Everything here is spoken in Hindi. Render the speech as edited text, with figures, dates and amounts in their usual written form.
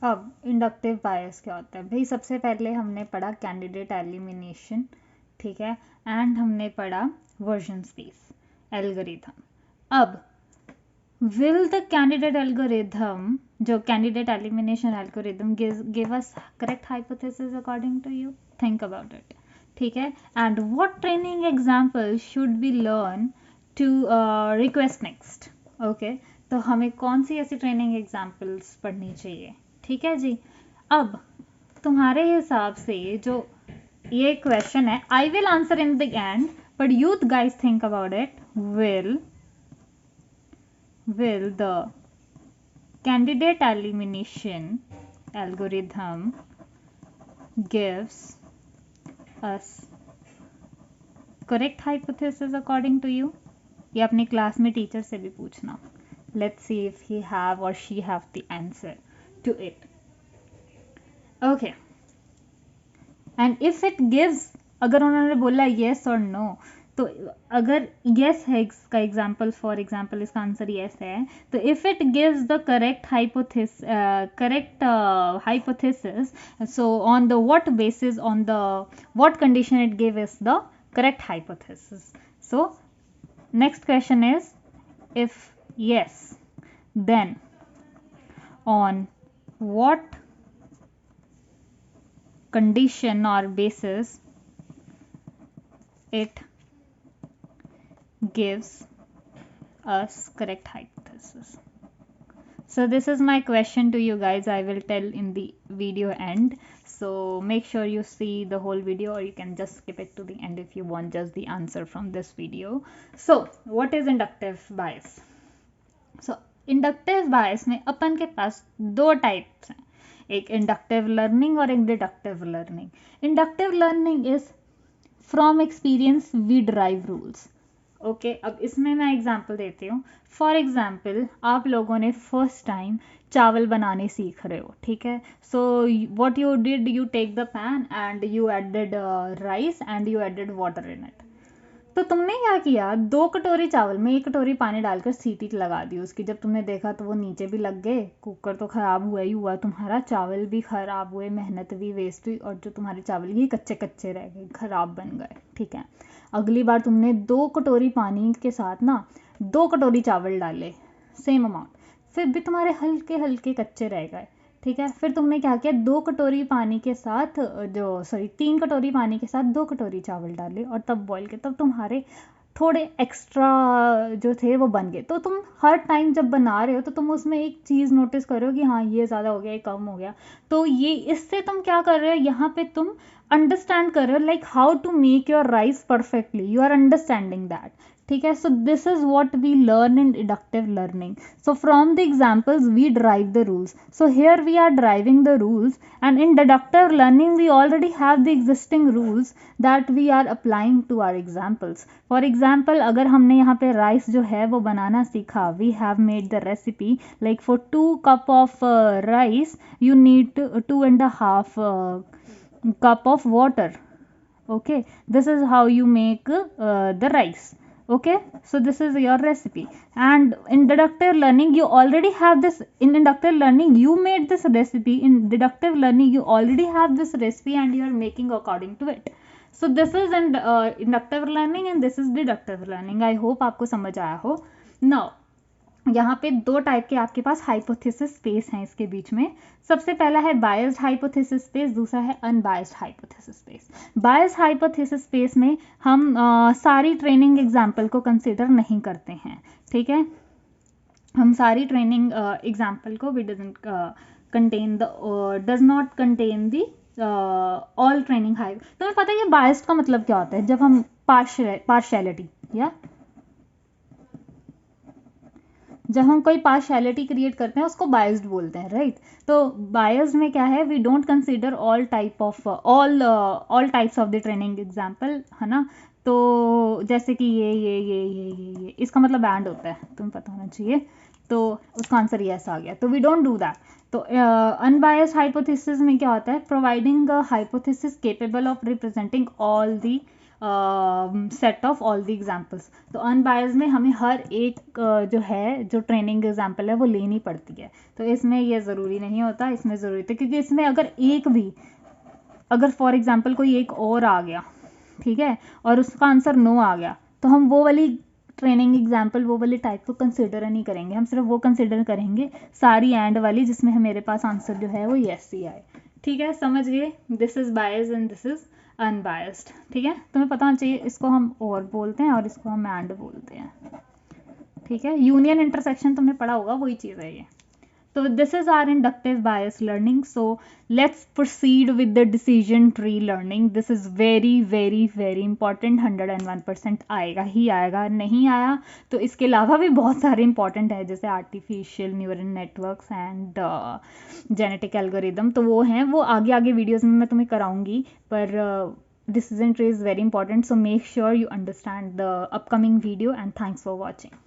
अब इंडक्टिव बायस क्या होता है भाई? सबसे पहले हमने पढ़ा कैंडिडेट एलिमिनेशन, ठीक है, एंड हमने पढ़ा वर्जन स्पेस एल्गोरिथम. अब will the candidate algorithm, जो candidate elimination algorithm give us correct hypothesis according to you? Think about it. ठीक है, and what training example should we learn to request next? Okay, तो हमें कौन सी ऐसी ट्रेनिंग एग्जाम्पल्स पढ़नी चाहिए? ठीक है जी. अब तुम्हारे हिसाब से जो ये क्वेश्चन है, I will answer in the end, but you guys think about it. Will the candidate elimination algorithm gives us correct hypothesis according to you? ये अपनी क्लास में टीचर से भी पूछना. Let's see if he have or she have the answer to it. Okay. And if it gives, अगर उन्होंने बोला yes or no, तो अगर yes है इसका एग्जाम्पल, फॉर एग्जाम्पल इसका आंसर yes है, तो if it gives the correct hypothesis, so on the what basis, on the what condition it gives us the correct hypothesis. So next question is, if yes, then on what condition or basis it gives us correct hypothesis. So this is my question to you guys. I will tell in the video end, so make sure you see the whole video, or you can just skip it to the end if you want just the answer from this video. So what is inductive bias? So inductive bias में अपन के पास दो टाइप्स हैं, एक इंडक्टिव लर्निंग और एक deductive learning. Inductive learning is from experience we derive rules. Okay, अब इसमें मैं एग्जांपल देती हूँ. फॉर एग्जांपल, आप लोगों ने फर्स्ट टाइम चावल बनाने सीख रहे हो, ठीक है. So what you did, you take the pan and you added rice and you added water in it. तो तुमने क्या किया, 2 कटोरी चावल में 1 कटोरी पानी डालकर सीटी लगा दी उसकी. जब तुमने देखा तो वो नीचे भी लग गए, कुकर तो ख़राब हुआ ही हुआ, तुम्हारा चावल भी ख़राब हुए, मेहनत भी वेस्ट हुई, और जो तुम्हारे चावल ये कच्चे कच्चे रह गए, ख़राब बन गए. ठीक है, अगली बार तुमने 2 कटोरी पानी के साथ ना 2 कटोरी चावल डाले, सेम अमाउंट, फिर भी तुम्हारे हल्के हल्के कच्चे रह गए. ठीक है, फिर तुमने क्या किया, 2 कटोरी पानी के साथ 3 कटोरी पानी के साथ 2 कटोरी चावल डाले और तब बॉईल किया, तब तुम्हारे थोड़े एक्स्ट्रा जो थे वो बन गए. तो तुम हर टाइम जब बना रहे हो तो तुम उसमें एक चीज़ नोटिस करो कि हाँ ये ज़्यादा हो गया, ये कम हो गया. तो ये इससे तुम क्या कर रहे हो, यहाँ पे तुम अंडरस्टैंड कर रहे हो like how to make your rice perfectly, you are understanding that. ठीक है, so this is what we learn in deductive learning. So from the examples we drive the rules. So here we are driving the rules, and in deductive learning we already have the existing rules that we are applying to our examples. For example, अगर हमने यहाँ पे राइस जो है वो बनाना सीखा, we have made the recipe like for 2 cup of rice you need 2.5 cup of water. Okay, this is how you make the rice. Okay, so this is your recipe. And in deductive learning you already have this. In inductive learning you made this recipe, in deductive learning you already have this recipe and you are making according to it. So this is in inductive learning and this is deductive learning. I hope आपको समझ आया हो. Now यहाँ पे 2 टाइप के आपके पास हाइपोथेसिस स्पेस हैं इसके बीच में. सबसे पहला है बायस्ड हाइपोथेसिस स्पेस, दूसरा है unbiased hypothesis space. Biased hypothesis space में हम सारी ट्रेनिंग एग्जाम्पल को कंसिडर नहीं करते हैं. ठीक है, हम सारी ट्रेनिंग एग्जाम्पल को does not contain the all training hype. तुम्हें पता है ये बायस्ड का मतलब क्या होता है? जब हम पार्शियलिटी या जब हम कोई पार्शियलिटी क्रिएट करते हैं उसको बायस्ड बोलते हैं, राइट. तो बायस्ड में क्या है, we don't consider all types of the training example, है ना. तो जैसे कि ये इसका मतलब बैंड होता है, तुम्हें पता होना चाहिए. तो उसका आंसर यस आ गया, तो वी डोंट डू दैट. तो अनबायस्ड हाइपोथेसिस में क्या होता है, providing a hypothesis capable of representing all the set of all the examples. तो अनबायस्ड में हमें हर एक जो है जो ट्रेनिंग एग्जाम्पल है वो लेनी पड़ती है। तो इसमें ये ज़रूरी नहीं होता, इसमें ज़रूरी है क्योंकि इसमें अगर एक भी, अगर फॉर एग्जाम्पल कोई एक और आ गया, ठीक है, और उसका आंसर नो आ गया, तो हम वो वाली ट्रेनिंग एग्जाम्पल, वो वाली टाइप को कंसिडर नहीं करेंगे, हम सिर्फ वो कंसिडर करेंगे सारी एंड वाली जिसमें मेरे पास आंसर जो है वो यस ही आए। ठीक है, समझ गए? This is biased and this is unbiased. ठीक है, तुम्हें पता होना चाहिए, इसको हम और बोलते हैं और इसको हम एंड बोलते हैं। ठीक है, यूनियन इंटरसेक्शन तुमने पढ़ा होगा, वही चीज़ है ये। So this is our inductive bias learning. So let's proceed with the decision tree learning. This is very very very important, 101% आएगा ही आएगा, नहीं आया तो इसके अलावा भी बहुत सारे इंपॉर्टेंट है, जैसे artificial neural networks and genetic algorithm, तो वो हैं, वो आगे आगे वीडियोस में मैं तुम्हें कराऊंगी। पर decision tree is very important, so make sure you understand the upcoming video, and thanks for watching.